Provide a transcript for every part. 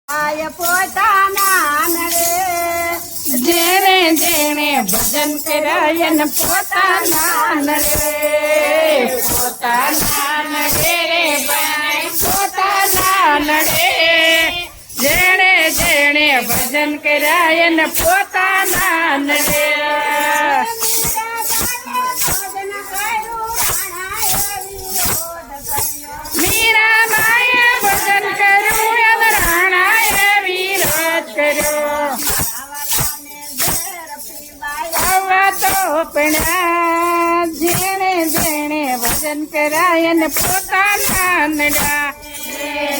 આય પોતાના નડે જેણે જેણે ભજન કરાય ને પોતાના નડે રે ભાઈ પોતાના નડે જેણે જેણે ભજન કરાય ને પોતાના નડે મીરાબાઈએ ભજન કર્યું એમ રાણાએ વિરોધ કર્યો આવા તો પણા જેણે જેણે ભજન કરાય ને પોતાના નડા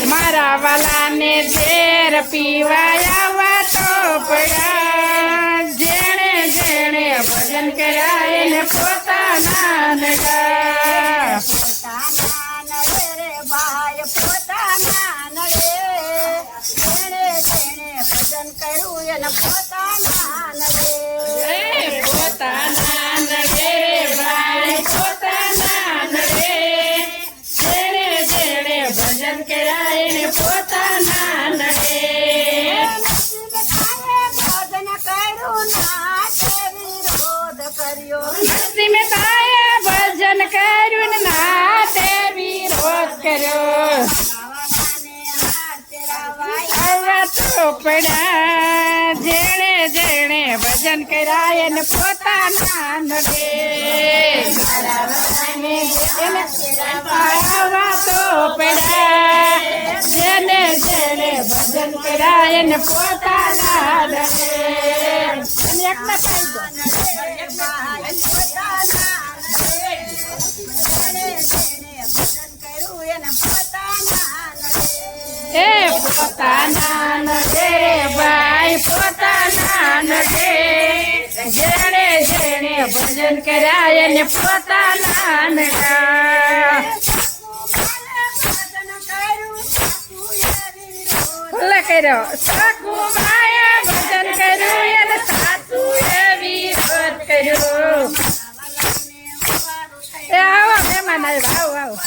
મારા વાલાને ઝેર પીવાય આવા તો પડા જેણે જેણે ભજન કરાય ને પોતાના નડા ભાઈ પોતાના નડે જેણે જેણે ભજન કર્યું એને પોતાના નડે પોતાના નડે ભાઈ પોતાના નડે જેણે જેણે ભજન કરાય ને પોતાના નડે ભજન કર્યું ના તે વિરોધ કર્યો નરસિંહ મહેતાએ ભજન કર્યું ને ના તે વિરોધ કર્યો આવા તો પડા જેણે જેણે ભજન કરાય ને પોતાના નડે આવા તો પડા જેને જેણે ભજન કરાય ને પોતાના નડે એક ના પોતાના નડે ભાઈ પોતાના નડે જેણે જેણે ભજન કરાય ને પોતાના નડા ભલે કર્યો સકુબાએ ભજન કર્યું એને સાસુએ વિરોધ કર્યો એ આવો મહેમાન આવ્યો આવો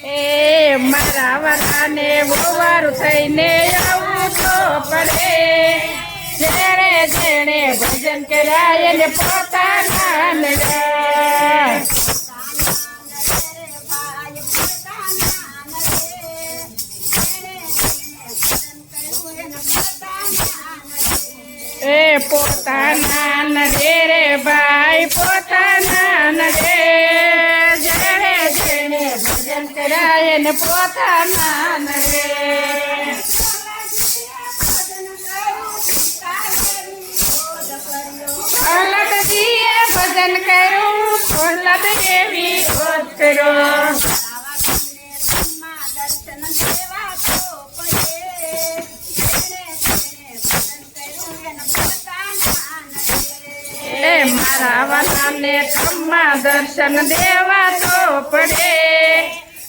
એ મારા વાલાને વવારું થઈને આવું તો પડે જેણે જેણે ભજન કરાય ને પોતાના નડા એ પોતાના નડે રે ભાઈ પોતાના નડે જેણે જેણે ભજન કરાય ને પોતાના નડે પ્રહલાદજીએ ભજન કર્યું પ્રહલાદે વિરોધ કર્યો મારા વાલાને બ્રહ્મા દર્શન દેવા તો પડે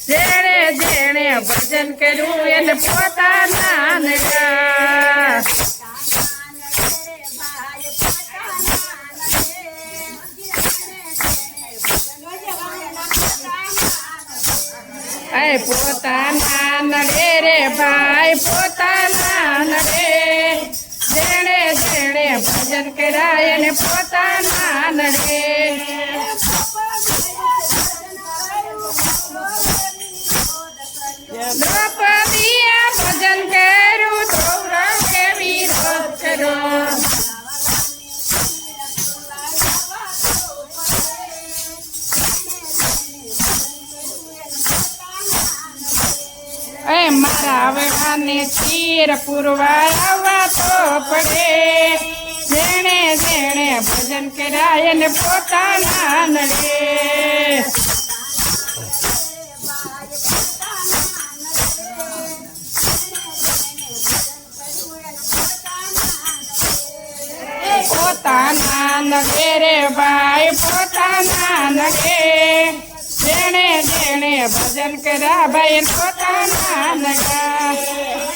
જેણે જેણે ભજન કર્યું એને પોતાના નડા પોતાના નડે રે ભાઈ પોતાના નડે જેણે જેણે ભજન કરાય ને પોતાના નડે દ્રૌપદીએ ભજન કર્યું ધૌરવે વિરોધ કર્યો મારા વેળાને ચીર પુરવાય આવવા તો પડે જેણે જેણે ભજન કરાય ને પોતાના નડે પોતાના નડે રે ભાઈ પોતાના નડે જેણે જેણે ભજન કર્યા ભાઈ પોતાના નડા